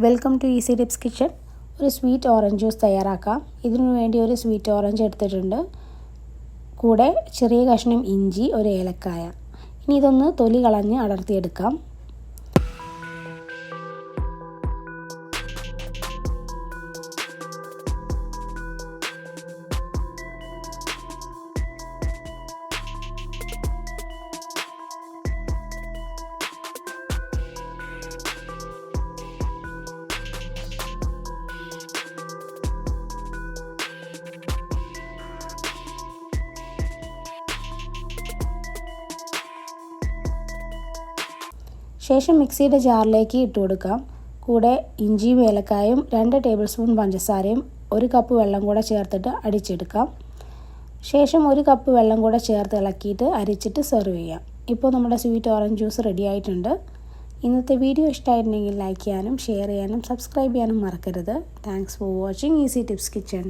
Welcome to easy tips kitchen. ഒരു sweet orange juice തയ്യാറാക്കാം. ഇതിനു വേണ്ടി ഒരു സ്വീറ്റ് ഓറഞ്ച് എടുത്തിട്ടുണ്ട്. കൂടെ ചെറിയ കഷ്ണം ഇഞ്ചി, ഒരു ഏലക്കായ. ഇനി ഇതൊന്ന് തൊലി കളഞ്ഞ് അടർത്തിയെടുക്കാം. ശേഷം മിക്സിയുടെ ജാറിലേക്ക് ഇട്ട് കൊടുക്കാം. കൂടെ ഇഞ്ചിയും ഏലക്കായും 2 ടേബിൾ സ്പൂൺ പഞ്ചസാരയും 1 കപ്പ് വെള്ളം കൂടെ ചേർത്തിട്ട് അടിച്ചെടുക്കാം. ശേഷം 1 കപ്പ് വെള്ളം കൂടെ ചേർത്ത് ഇളക്കിയിട്ട് അരിച്ചിട്ട് സെർവ് ചെയ്യാം. ഇപ്പോൾ നമ്മുടെ സ്വീറ്റ് ഓറഞ്ച് ജ്യൂസ് റെഡി ആയിട്ടുണ്ട്. ഇന്നത്തെ വീഡിയോ ഇഷ്ടമായിട്ടുണ്ടെങ്കിൽ ലൈക്ക് ചെയ്യാനും ഷെയർ ചെയ്യാനും സബ്സ്ക്രൈബ് ചെയ്യാനും മറക്കരുത്. Thanks for watching easy tips kitchen.